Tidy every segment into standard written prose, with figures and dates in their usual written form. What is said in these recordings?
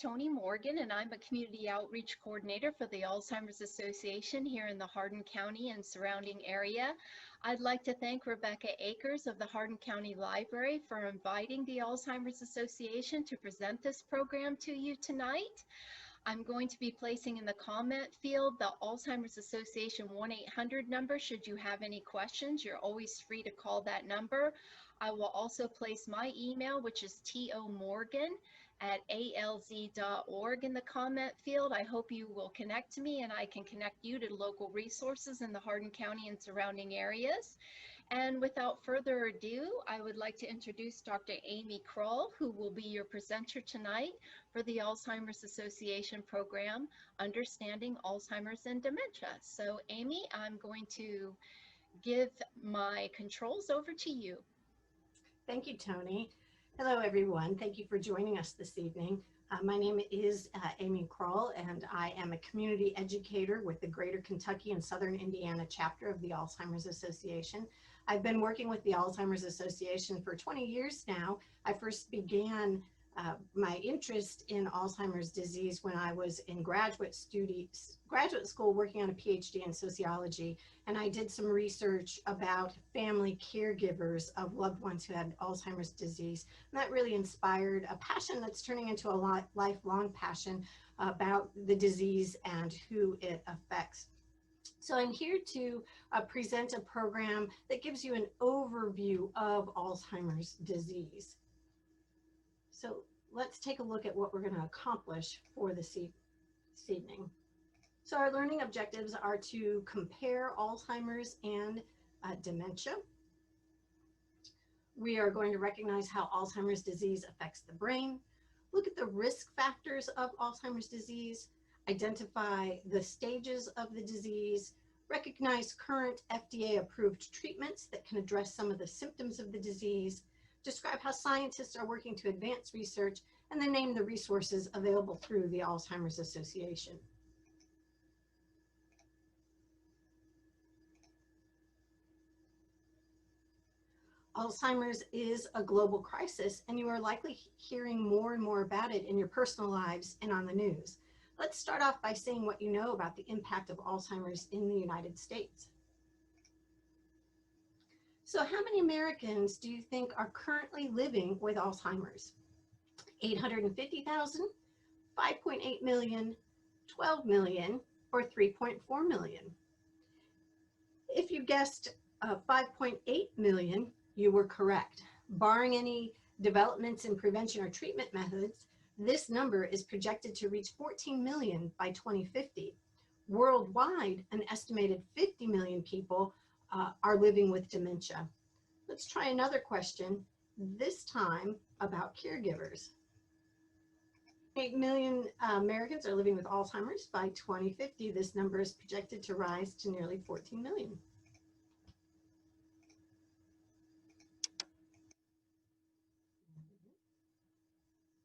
Toni Morgan, and I'm a Community Outreach Coordinator for the Alzheimer's Association here in the Hardin County and surrounding area. I'd like to thank Rebecca Akers of the Hardin County Library for inviting the Alzheimer's Association to present this program to you tonight. I'm going to be placing in the comment field the Alzheimer's Association 1-800 number. Should you have any questions, you're always free to call that number. I will also place my email, which is tomorgan@alz.org, in the comment field. I hope you will connect to me and I can connect you to local resources in the Hardin County and surrounding areas. And without further ado, I would like to introduce Dr. Amy Kroll, who will be your presenter tonight for the Alzheimer's Association program, Understanding Alzheimer's and Dementia. So Amy, I'm going to give my controls over to you. Thank you, Toni. Hello, everyone. Thank you for joining us this evening. My name is Amy Kroll, and I am a community educator with the Greater Kentucky and Southern Indiana chapter of the Alzheimer's Association. I've been working with the Alzheimer's Association for 20 years now. I first began my interest in Alzheimer's disease when I was in graduate school working on a PhD in sociology, and I did some research about family caregivers of loved ones who had Alzheimer's disease. And that really inspired a passion that's turning into a lifelong passion about the disease and who it affects. So I'm here to present a program that gives you an overview of Alzheimer's disease. So let's take a look at what we're going to accomplish for this evening. So our learning objectives are to compare Alzheimer's and dementia. We are going to recognize how Alzheimer's disease affects the brain, look at the risk factors of Alzheimer's disease, identify the stages of the disease, recognize current FDA-approved treatments that can address some of the symptoms of the disease, describe how scientists are working to advance research, and then name the resources available through the Alzheimer's Association. Alzheimer's is a global crisis, and you are likely hearing more and more about it in your personal lives and on the news. Let's start off by saying what you know about the impact of Alzheimer's in the United States. So how many Americans do you think are currently living with Alzheimer's? 850,000, 5.8 million, 12 million, or 3.4 million? If you guessed 5.8 million, you were correct. Barring any developments in prevention or treatment methods, this number is projected to reach 14 million by 2050. Worldwide, an estimated 50 million people are living with dementia. Let's try another question, this time about caregivers. 8 million Americans are living with Alzheimer's. By 2050, this number is projected to rise to nearly 14 million.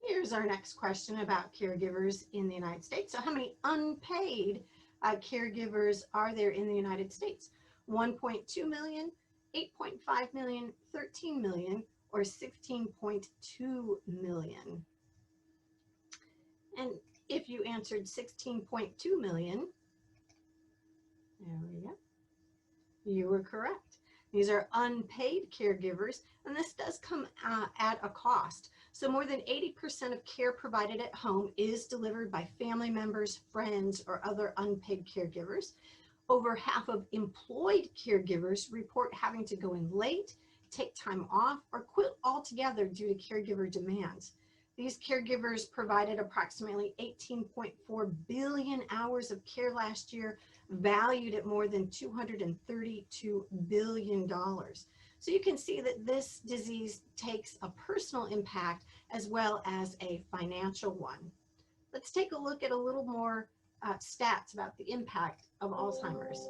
Here's our next question about caregivers in the United States. So how many unpaid caregivers are there in the United States? 1.2 million, 8.5 million, 13 million, or 16.2 million? And if you answered 16.2 million, there we go, you were correct. These are unpaid caregivers, and this does come at a cost. So more than 80% of care provided at home is delivered by family members, friends, or other unpaid caregivers. Over half of employed caregivers report having to go in late, take time off, or quit altogether due to caregiver demands. These caregivers provided approximately 18.4 billion hours of care last year, valued at more than $232 billion. So you can see that this disease takes a personal impact as well as a financial one. Let's take a look at a little more stats about the impact of Alzheimer's.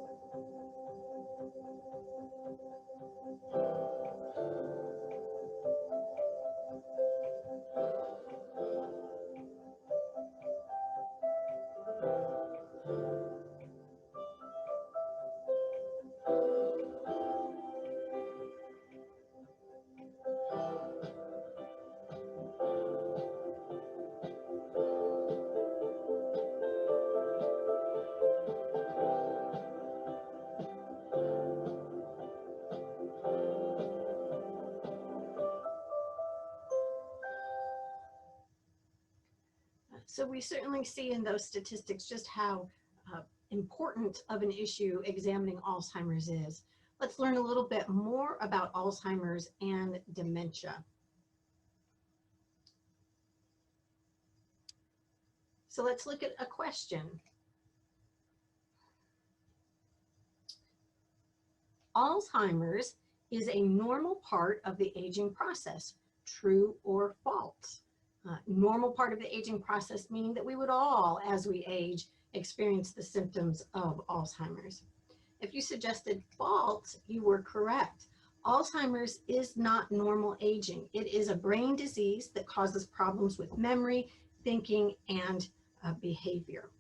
So we certainly see in those statistics just how important of an issue examining Alzheimer's is. Let's learn a little bit more about Alzheimer's and dementia. So let's look at a question. Alzheimer's is a normal part of the aging process, true or false? Normal part of the aging process meaning that we would all, as we age, experience the symptoms of Alzheimer's. If you suggested false, you were correct. Alzheimer's is not normal aging. It is a brain disease that causes problems with memory, thinking, and behavior.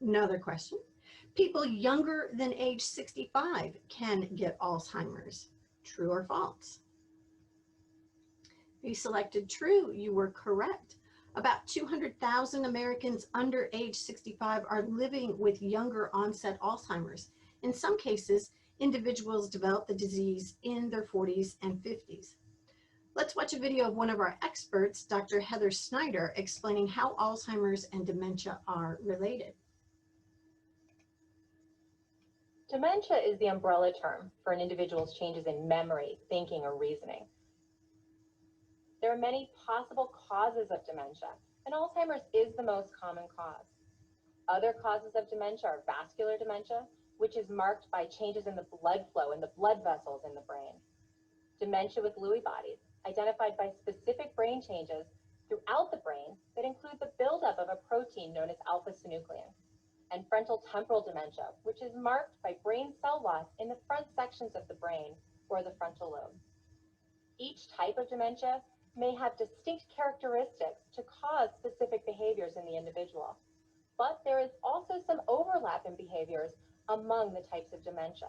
Another question. People younger than age 65 can get Alzheimer's. True or false? You selected true. You were correct. About 200,000 Americans under age 65 are living with younger onset Alzheimer's. In some cases, individuals develop the disease in their 40s and 50s. Let's watch a video of one of our experts, Dr. Heather Snyder, explaining how Alzheimer's and dementia are related. Dementia is the umbrella term for an individual's changes in memory, thinking, or reasoning. There are many possible causes of dementia, and Alzheimer's is the most common cause. Other causes of dementia are vascular dementia, which is marked by changes in the blood flow in the blood vessels in the brain. Dementia with Lewy bodies, identified by specific brain changes throughout the brain that include the buildup of a protein known as alpha-synuclein. And frontal temporal dementia, which is marked by brain cell loss in the front sections of the brain or the frontal lobe. Each type of dementia may have distinct characteristics to cause specific behaviors in the individual, but there is also some overlap in behaviors among the types of dementia.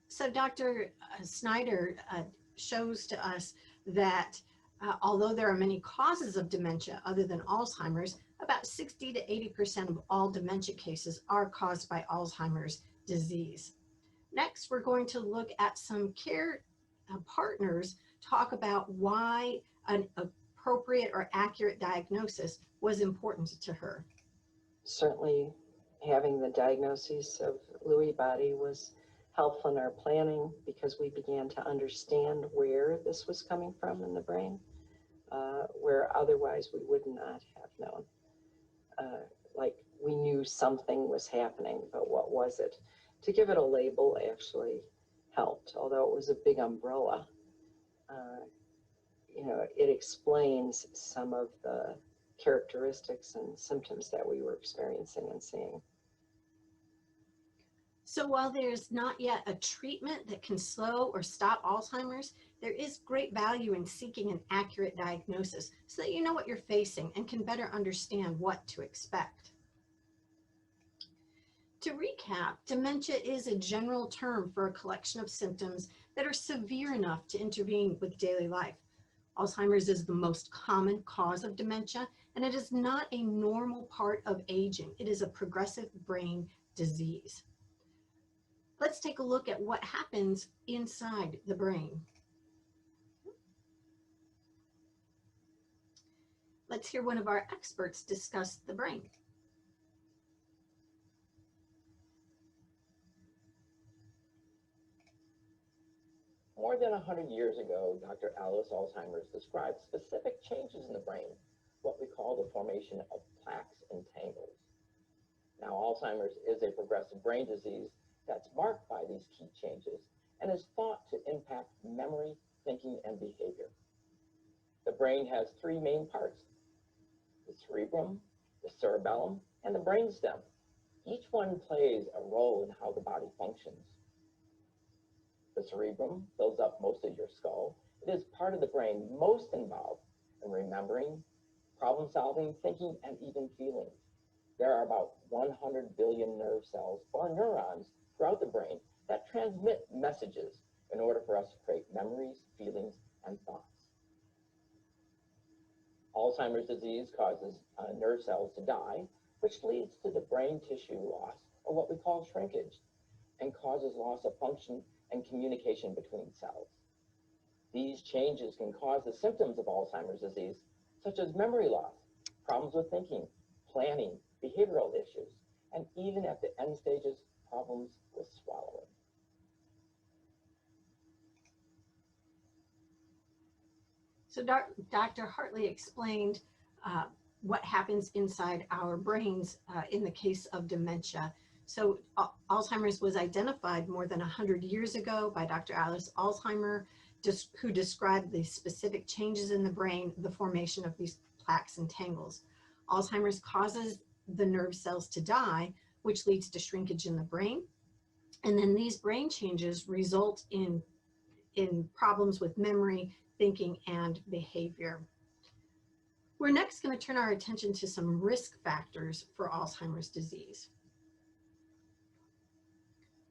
So Dr. Snyder shows to us that although there are many causes of dementia other than Alzheimer's, about 60 to 80% of all dementia cases are caused by Alzheimer's disease. Next, we're going to look at some care partners talk about why an appropriate or accurate diagnosis was important to her. Certainly having the diagnosis of Lewy body was helpful in our planning because we began to understand where this was coming from in the brain, where otherwise we would not have known. Like we knew something was happening, but what was it? To give it a label actually helped, although it was a big umbrella. It explains some of the characteristics and symptoms that we were experiencing and seeing. So while there's not yet a treatment that can slow or stop Alzheimer's, there is great value in seeking an accurate diagnosis so that you know what you're facing and can better understand what to expect. To recap, dementia is a general term for a collection of symptoms that are severe enough to intervene with daily life. Alzheimer's is the most common cause of dementia, and it is not a normal part of aging. It is a progressive brain disease. Let's take a look at what happens inside the brain. Let's hear one of our experts discuss the brain. More than 100 years ago, Dr. Alice Alzheimer's described specific changes in the brain, what we call the formation of plaques and tangles. Now, Alzheimer's is a progressive brain disease that's marked by these key changes and is thought to impact memory, thinking, and behavior. The brain has three main parts: the cerebrum, the cerebellum, and the brainstem. Each one plays a role in how the body functions. The cerebrum fills up most of your skull. It is part of the brain most involved in remembering, problem solving, thinking, and even feeling. There are about 100 billion nerve cells or neurons throughout the brain that transmit messages in order for us to create memories, feelings, and thoughts. Alzheimer's disease causes nerve cells to die, which leads to the brain tissue loss or what we call shrinkage, and causes loss of function and communication between cells. These changes can cause the symptoms of Alzheimer's disease, such as memory loss, problems with thinking, planning, behavioral issues, and even at the end stages, problems with swallowing. So Dr. Hartley explained what happens inside our brains in the case of dementia. So Alzheimer's was identified more than 100 years ago by Dr. Alice Alzheimer, who described the specific changes in the brain, the formation of these plaques and tangles. Alzheimer's causes the nerve cells to die, which leads to shrinkage in the brain. And then these brain changes result in problems with memory, thinking, and behavior. We're next going to turn our attention to some risk factors for Alzheimer's disease.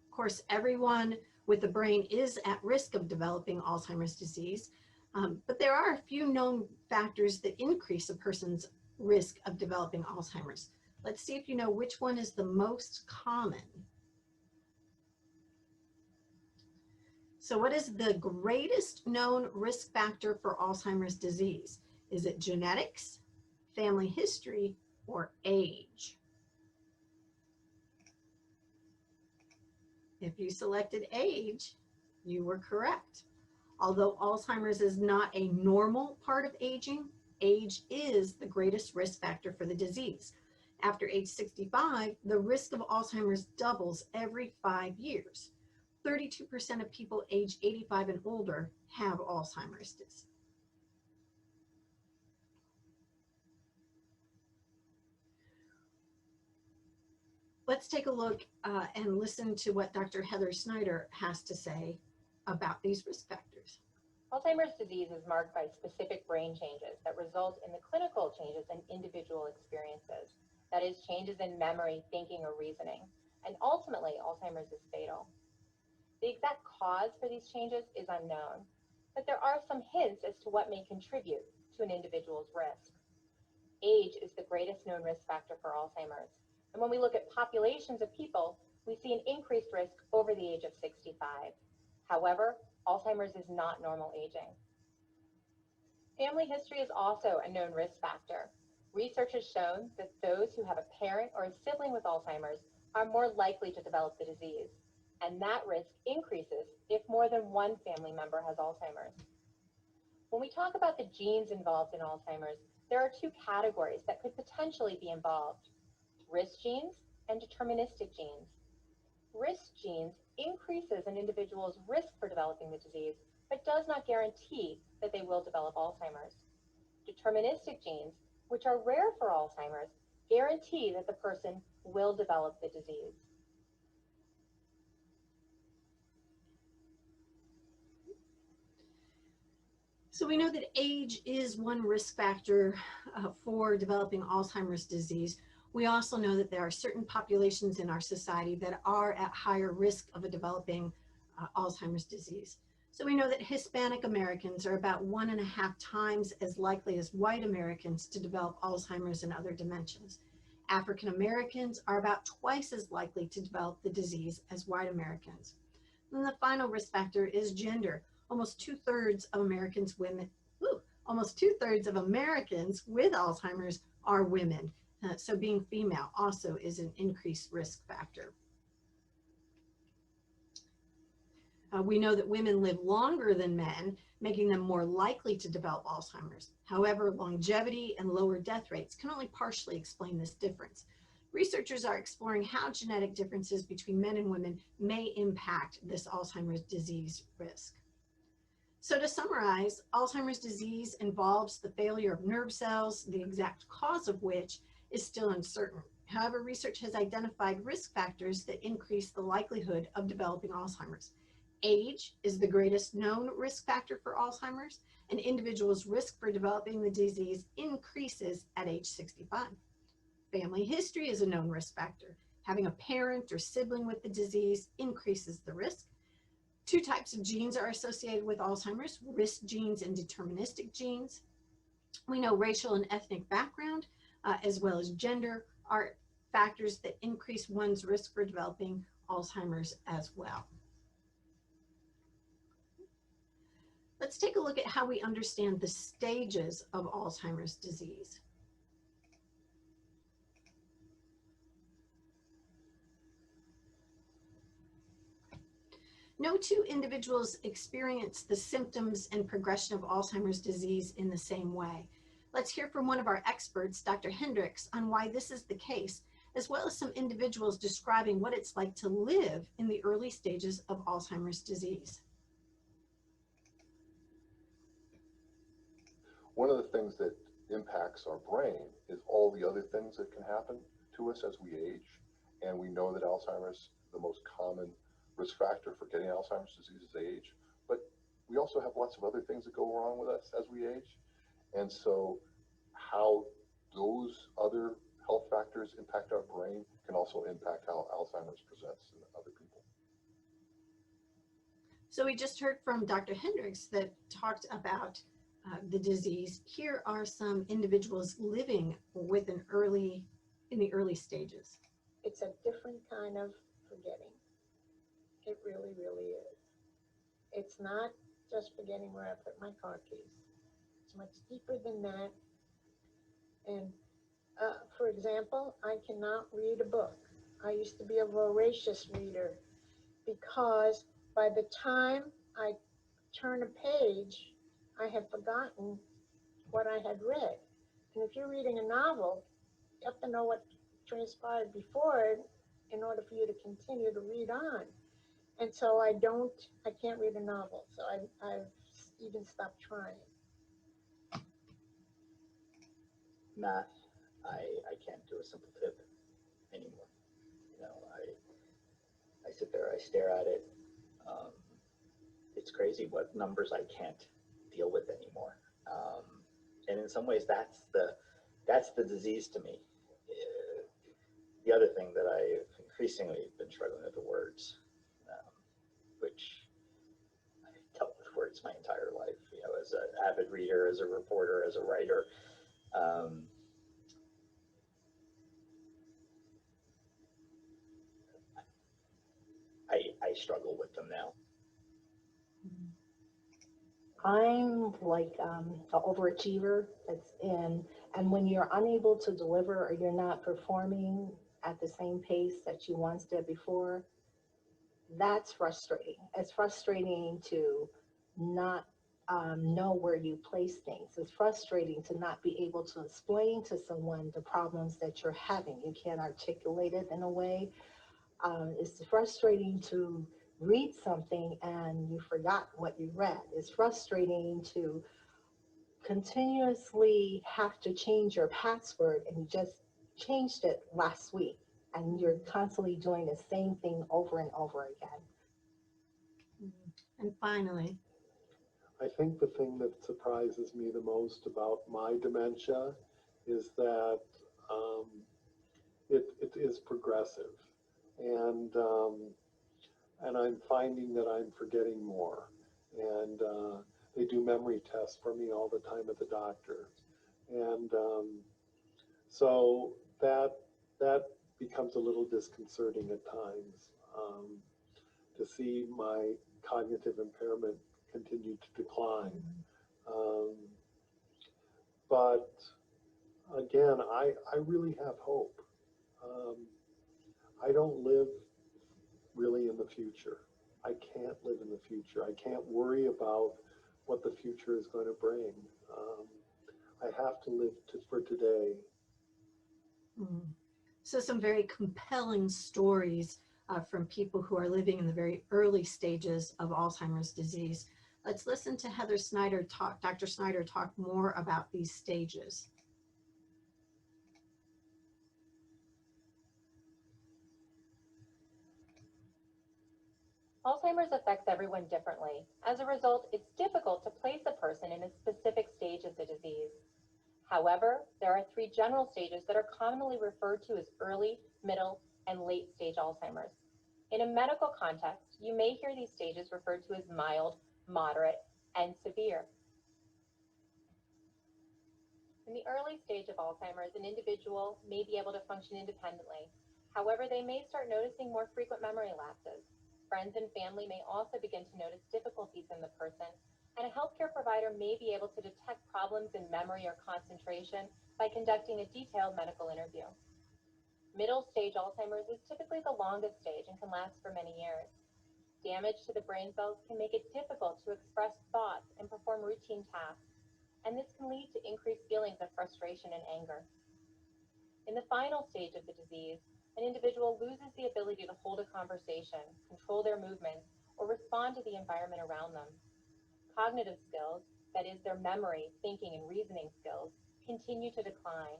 Of course, everyone with the brain is at risk of developing Alzheimer's disease, but there are a few known factors that increase a person's risk of developing Alzheimer's. Let's see if you know which one is the most common. So what is the greatest known risk factor for Alzheimer's disease? Is it genetics, family history, or age? If you selected age, you were correct. Although Alzheimer's is not a normal part of aging, age is the greatest risk factor for the disease. After age 65, the risk of Alzheimer's doubles every 5 years. 32% of people age 85 and older have Alzheimer's disease. Let's take a look and listen to what Dr. Heather Snyder has to say about these risk factors. Alzheimer's disease is marked by specific brain changes that result in the clinical changes in individual experiences. That is, changes in memory, thinking, or reasoning. And ultimately, Alzheimer's is fatal. The exact cause for these changes is unknown, but there are some hints as to what may contribute to an individual's risk. Age is the greatest known risk factor for Alzheimer's. And when we look at populations of people, we see an increased risk over the age of 65. However, Alzheimer's is not normal aging. Family history is also a known risk factor. Research has shown that those who have a parent or a sibling with Alzheimer's are more likely to develop the disease, and that risk increases if more than one family member has Alzheimer's. When we talk about the genes involved in Alzheimer's, there are two categories that could potentially be involved: risk genes and deterministic genes. Risk genes increases an individual's risk for developing the disease, but does not guarantee that they will develop Alzheimer's. Deterministic genes, which are rare for Alzheimer's, guarantee that the person will develop the disease. So we know that age is one risk factor for developing Alzheimer's disease. We also know that there are certain populations in our society that are at higher risk of developing Alzheimer's disease. So we know that Hispanic Americans are about 1.5 times as likely as white Americans to develop Alzheimer's and other dementias. African Americans are about twice as likely to develop the disease as white Americans. And the final risk factor is gender. Almost 2/3 of Americans with Alzheimer's are women. So being female also is an increased risk factor. We know that women live longer than men, making them more likely to develop Alzheimer's. However, longevity and lower death rates can only partially explain this difference. Researchers are exploring how genetic differences between men and women may impact this Alzheimer's disease risk. So to summarize, Alzheimer's disease involves the failure of nerve cells, the exact cause of which is still uncertain. However, research has identified risk factors that increase the likelihood of developing Alzheimer's. Age is the greatest known risk factor for Alzheimer's. An individual's risk for developing the disease increases at age 65. Family history is a known risk factor. Having a parent or sibling with the disease increases the risk. 2 types of genes are associated with Alzheimer's: risk genes and deterministic genes. We know racial and ethnic background, as well as gender, are factors that increase one's risk for developing Alzheimer's as well. Let's take a look at how we understand the stages of Alzheimer's disease. No two individuals experience the symptoms and progression of Alzheimer's disease in the same way. Let's hear from one of our experts, Dr. Hendricks, on why this is the case, as well as some individuals describing what it's like to live in the early stages of Alzheimer's disease. One of the things that impacts our brain is all the other things that can happen to us as we age. And we know that Alzheimer's, the most common risk factor for getting Alzheimer's disease is age. But we also have lots of other things that go wrong with us as we age. And so how those other health factors impact our brain can also impact how Alzheimer's presents in other people. So we just heard from Dr. Hendricks that talked about the disease. Here are some individuals living with in the early stages. It's a different kind of forgetting. It really, really is. It's not just forgetting where I put my car keys. It's much deeper than that. And for example, I cannot read a book. I used to be a voracious reader because by the time I turn a page, I had forgotten what I had read. And if you're reading a novel, you have to know what transpired before it in order for you to continue to read on. And so I can't read a novel. So I've even stopped trying. Math, I can't do a simple tip anymore. You know, I sit there, I stare at it. It's crazy what numbers I can't deal with anymore. And in some ways, that's the disease to me. The other thing that I've increasingly been struggling with the words, which I've dealt with words my entire life, you know, as an avid reader, as a reporter, as a writer. I struggle with them now. I'm like an overachiever and when you're unable to deliver or you're not performing at the same pace that you once did before, that's frustrating. It's frustrating to not know where you place things. It's frustrating to not be able to explain to someone the problems that you're having. You can't articulate it in a way. It's frustrating to read something and you forgot what you read. It's frustrating to continuously have to change your password and you just changed it last week and you're constantly doing the same thing over and over again. And finally, I think the thing that surprises me the most about my dementia is that it is progressive, and I'm finding that I'm forgetting more, and they do memory tests for me all the time at the doctor, and so that becomes a little disconcerting at times, to see my cognitive impairment continue to decline. But again, I really have hope. I don't live really in the future. I can't live in the future. I can't worry about what the future is going to bring. I have to live for today. So some very compelling stories from people who are living in the very early stages of Alzheimer's disease. Let's listen to Dr. Snyder talk more about these stages. Alzheimer's affects everyone differently. As a result, it's difficult to place a person in a specific stage of the disease. However, there are 3 general stages that are commonly referred to as early, middle, and late stage Alzheimer's. In a medical context, you may hear these stages referred to as mild, moderate, and severe. In the early stage of Alzheimer's, an individual may be able to function independently. However, they may start noticing more frequent memory lapses. Friends and family may also begin to notice difficulties in the person, and a healthcare provider may be able to detect problems in memory or concentration by conducting a detailed medical interview. Middle stage Alzheimer's is typically the longest stage and can last for many years. Damage to the brain cells can make it difficult to express thoughts and perform routine tasks, and this can lead to increased feelings of frustration and anger. In the final stage of the disease, an individual loses the ability to hold a conversation, control their movements, or respond to the environment around them. Cognitive skills, that is their memory, thinking, and reasoning skills, continue to decline,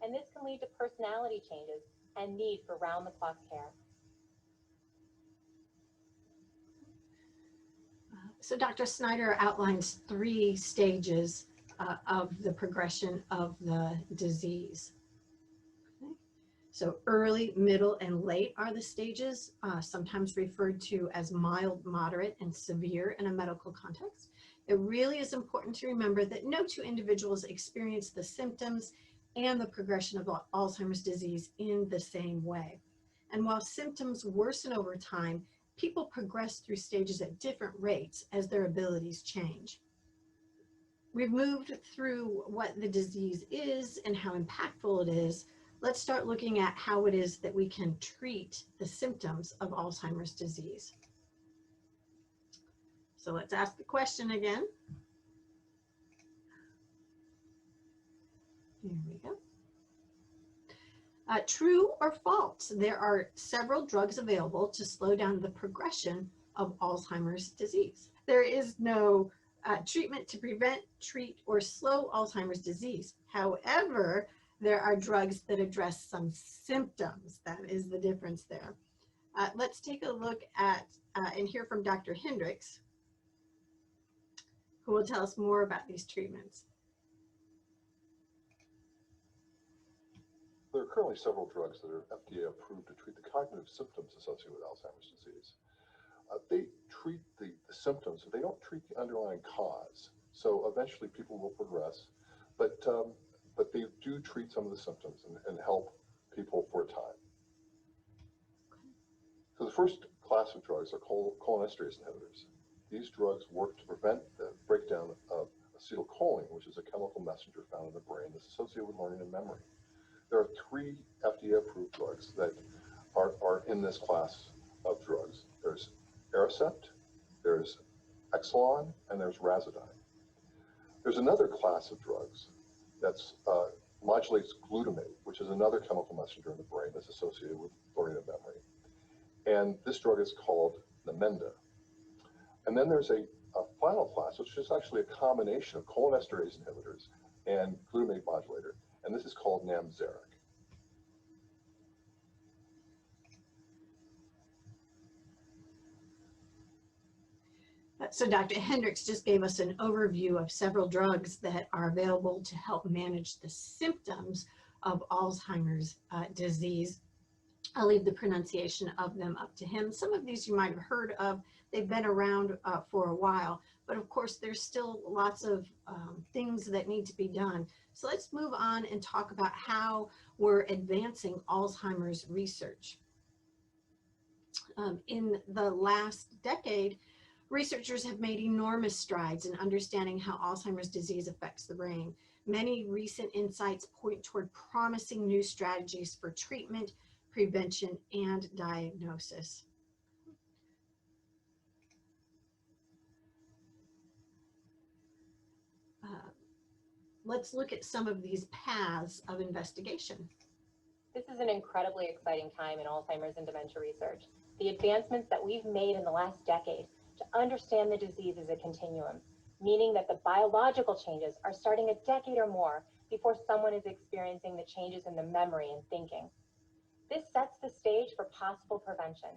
and this can lead to personality changes and need for round-the-clock care. So Dr. Snyder outlines 3 stages of the progression of the disease. Okay. So early, middle, and late are the stages, sometimes referred to as mild, moderate, and severe in a medical context. It really is important to remember that no 2 individuals experience the symptoms and the progression of Alzheimer's disease in the same way. And while symptoms worsen over time, people progress through stages at different rates as their abilities change. We've moved through what the disease is and how impactful it is. Let's start looking at how it is that we can treat the symptoms of Alzheimer's disease. So let's ask the question again. Here we go. True or false? There are several drugs available to slow down the progression of Alzheimer's disease. There is no treatment to prevent, treat, or slow Alzheimer's disease. However, there are drugs that address some symptoms. That is the difference there. Let's take a look at and hear from Dr. Hendricks, who will tell us more about these treatments. There are currently several drugs that are FDA approved to treat the cognitive symptoms associated with Alzheimer's disease. They treat the symptoms, but they don't treat the underlying cause. So eventually people will progress, but they do treat some of the symptoms and help people for a time. So the first class of drugs are cholinesterase inhibitors. These drugs work to prevent the breakdown of acetylcholine, which is a chemical messenger found in the brain that's associated with learning and memory. There are 3 FDA-approved drugs that are in this class of drugs. There's Aricept, there's Exelon, and there's Razodine. There's another class of drugs that modulates glutamate, which is another chemical messenger in the brain that's associated with learning and memory. And this drug is called Namenda. And then there's a final class, which is actually a combination of cholinesterase inhibitors and glutamate modulator, and this is called Namzaric. So Dr. Hendricks just gave us an overview of several drugs that are available to help manage the symptoms of Alzheimer's disease. I'll leave the pronunciation of them up to him. Some of these you might have heard of. They've been around for a while, but of course there's still lots of things that need to be done. So let's move on and talk about how we're advancing Alzheimer's research. In the last decade, researchers have made enormous strides in understanding how Alzheimer's disease affects the brain. Many recent insights point toward promising new strategies for treatment, prevention, and diagnosis. Let's look at some of these paths of investigation. This is an incredibly exciting time in Alzheimer's and dementia research. The advancements that we've made in the last decade to understand the disease as a continuum, meaning that the biological changes are starting a decade or more before someone is experiencing the changes in the memory and thinking. This sets the stage for possible prevention.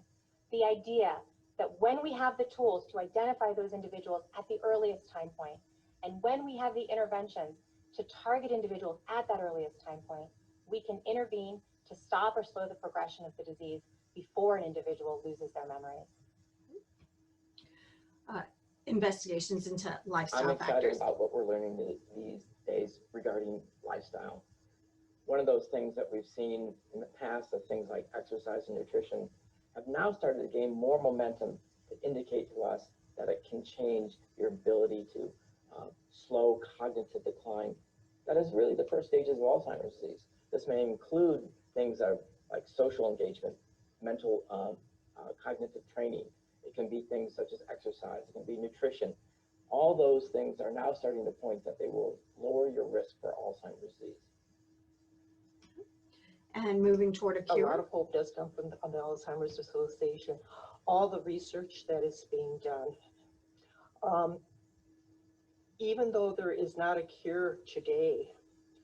The idea that when we have the tools to identify those individuals at the earliest time point, and when we have the interventions to target individuals at that earliest time point, we can intervene to stop or slow the progression of the disease before an individual loses their memories. Investigations into lifestyle I'm excited factors. about what we're learning these days regarding lifestyle lifestyle. One of those things that we've seen in the past of things like exercise and nutrition have now started to gain more momentum to indicate to us that it can change your ability to slow cognitive decline. That is really the first stages of Alzheimer's disease. This may include things like social engagement, mental cognitive training. It can be things such as exercise. It can be nutrition. All those things are now starting to point that they will lower your risk for Alzheimer's disease. And moving toward a cure. A lot of hope does come from the Alzheimer's Association. All the research that is being done. Even though there is not a cure today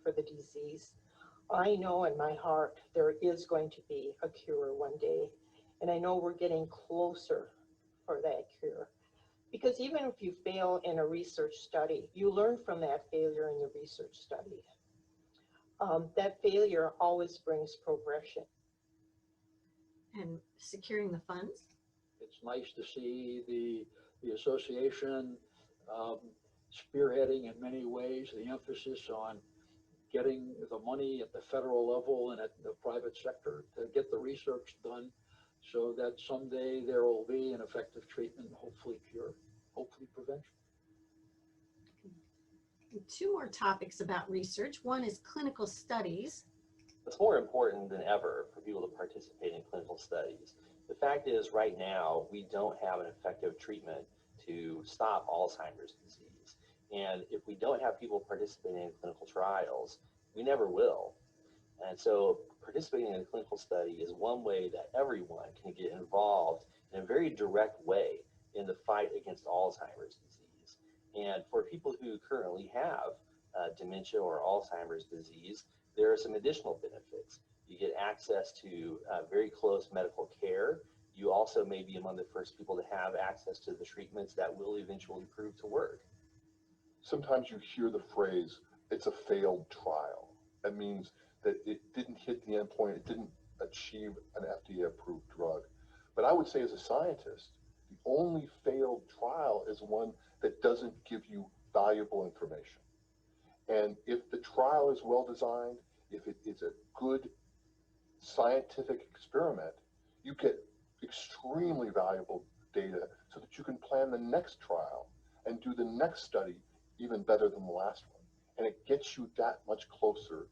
for the disease, I know in my heart there is going to be a cure one day. And I know we're getting closer for that cure. Because even if you fail in a research study, you learn from that failure in the research study. That failure always brings progression. And securing the funds. It's nice to see the association spearheading in many ways the emphasis on getting the money at the federal level and at the private sector to get the research done so that someday there will be an effective treatment, hopefully cure, hopefully prevention. Two more topics about research. One is clinical studies. It's more important than ever for people to participate in clinical studies. The fact is, right now, we don't have an effective treatment to stop Alzheimer's disease. And if we don't have people participating in clinical trials, we never will. And so participating in a clinical study is one way that everyone can get involved in a very direct way in the fight against Alzheimer's disease. And for people who currently have dementia or Alzheimer's disease, there are some additional benefits. You get access to very close medical care. You also may be among the first people to have access to the treatments that will eventually prove to work. Sometimes you hear the phrase, it's a failed trial. That means that it didn't hit the endpoint, it didn't achieve an FDA-approved drug. But I would say as a scientist, the only failed trial is one that doesn't give you valuable information. And if the trial is well designed, if it is a good scientific experiment, you get extremely valuable data so that you can plan the next trial and do the next study even better than the last one. And it gets you that much closer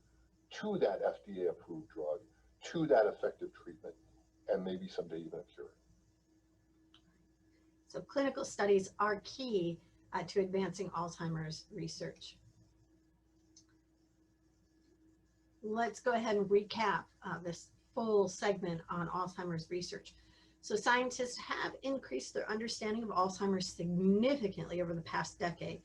to that FDA-approved drug, to that effective treatment, and maybe someday even a cure. So clinical studies are key to advancing Alzheimer's research. Let's go ahead and recap this full segment on Alzheimer's research. So scientists have increased their understanding of Alzheimer's significantly over the past decade.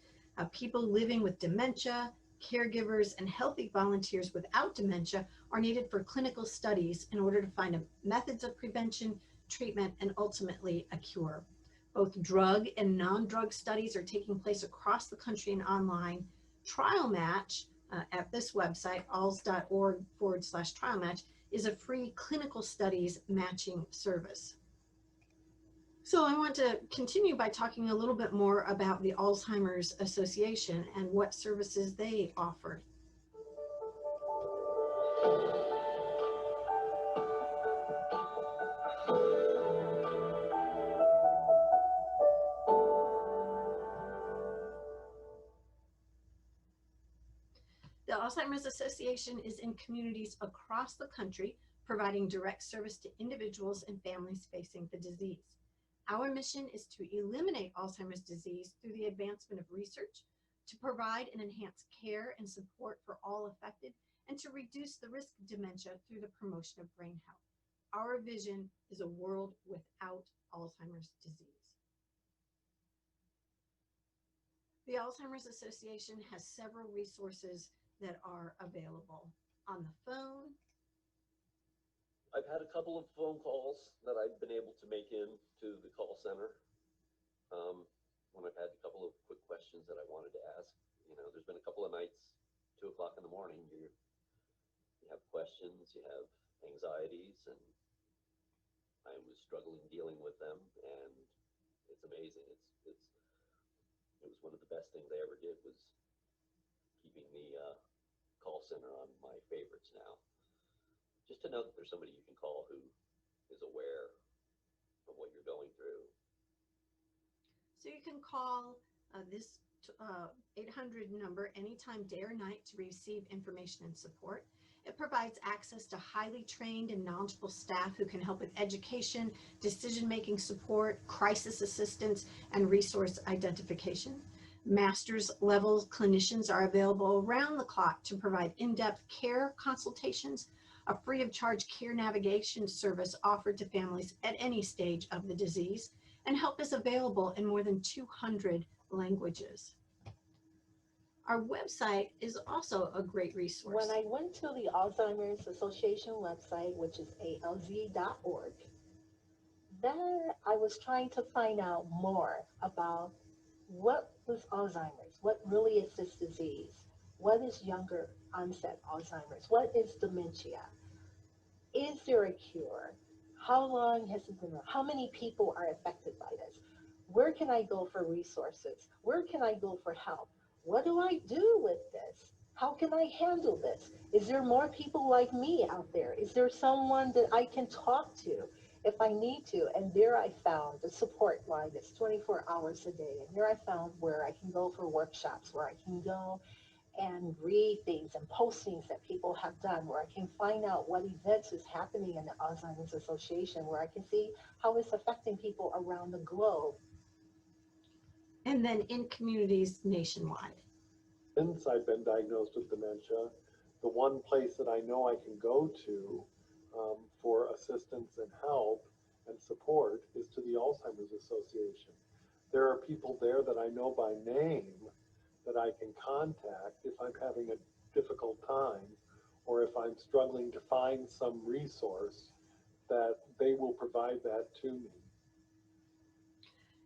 People living with dementia, caregivers, and healthy volunteers without dementia are needed for clinical studies in order to find methods of prevention, treatment, and ultimately a cure. Both drug and non-drug studies are taking place across the country and online. Trial Match at this website, alz.org/trialmatch, is a free clinical studies matching service. So I want to continue by talking a little bit more about the Alzheimer's Association and what services they offer. The Alzheimer's Association is in communities across the country, providing direct service to individuals and families facing the disease. Our mission is to eliminate Alzheimer's disease through the advancement of research, to provide and enhance care and support for all affected, and to reduce the risk of dementia through the promotion of brain health. Our vision is a world without Alzheimer's disease. The Alzheimer's Association has several resources that are available on the phone. I've had a couple of phone calls that I've been able to make in to the call center when I've had a couple of quick questions that I wanted to ask. You know, there's been a couple of nights, 2 o'clock in the morning, you have questions, you have anxieties, and I was struggling dealing with them, and it's amazing. It was one of the best things I ever did was keeping the call center on my favorites now. Just to know that there's somebody you can call who is aware of what you're going through. So you can call this 800 number anytime, day or night, to receive information and support. It provides access to highly trained and knowledgeable staff who can help with education, decision-making support, crisis assistance, and resource identification. Master's level clinicians are available around the clock to provide in-depth care consultations, a free of charge care navigation service offered to families at any stage of the disease, and help is available in more than 200 languages. Our website is also a great resource. When I went to the Alzheimer's Association website, which is alz.org, there I was trying to find out more about what was Alzheimer's, what really is this disease, what is younger onset Alzheimer's, what is dementia, is there a cure, how long has it been around, how many people are affected by this, where can I go for resources, where can I go for help, what do I do with this, how can I handle this, is there more people like me out there, is there someone that I can talk to if I need to? And there I found the support line that's 24 hours a day. And there I found where I can go for workshops, where I can go and read things and postings that people have done, where I can find out what events is happening in the Alzheimer's Association, where I can see how it's affecting people around the globe. And then in communities nationwide. Since I've been diagnosed with dementia, the one place that I know I can go to for assistance and help and support is to the Alzheimer's Association. There are people there that I know by name that I can contact if I'm having a difficult time, or if I'm struggling to find some resource, that they will provide that to me.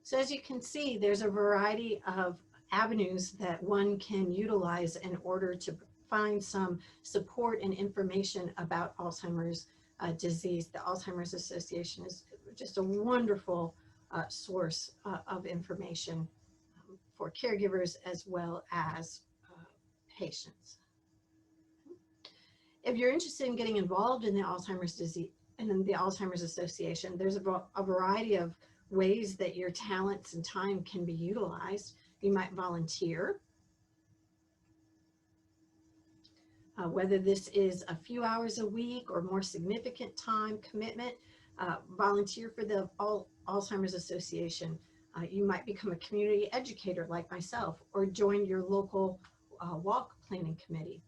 So as you can see, there's a variety of avenues that one can utilize in order to find some support and information about Alzheimer's disease. The Alzheimer's Association is just a wonderful source of information for caregivers as well as patients. If you're interested in getting involved in the Alzheimer's disease and in the Alzheimer's Association, there's a variety of ways that your talents and time can be utilized. You might volunteer, whether this is a few hours a week or more significant time commitment. Volunteer for the Alzheimer's Association. You might become a community educator like myself, or join your local walk planning committee.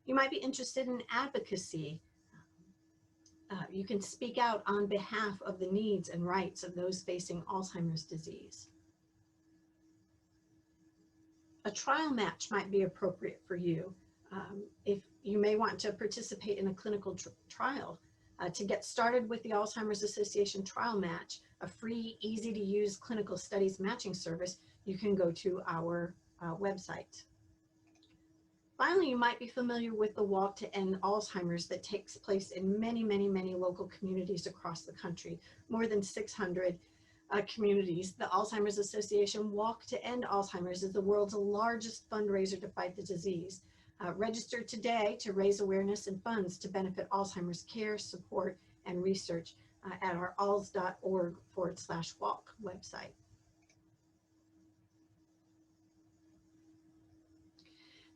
You might be interested in advocacy. You can speak out on behalf of the needs and rights of those facing Alzheimer's disease. A trial match might be appropriate for you. If you may want to participate in a clinical trial. To get started with the Alzheimer's Association trial match, a free, easy to use clinical studies matching service, you can go to our website. Finally, you might be familiar with the Walk to End Alzheimer's that takes place in many, many, many local communities across the country, more than 600 communities. The Alzheimer's Association Walk to End Alzheimer's is the world's largest fundraiser to fight the disease. Register today to raise awareness and funds to benefit Alzheimer's care, support, and research at our alz.org/walk website.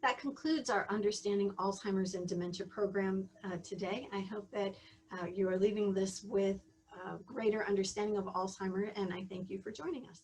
That concludes our Understanding Alzheimer's and Dementia program today. I hope that you are leaving this with a greater understanding of Alzheimer's, and I thank you for joining us.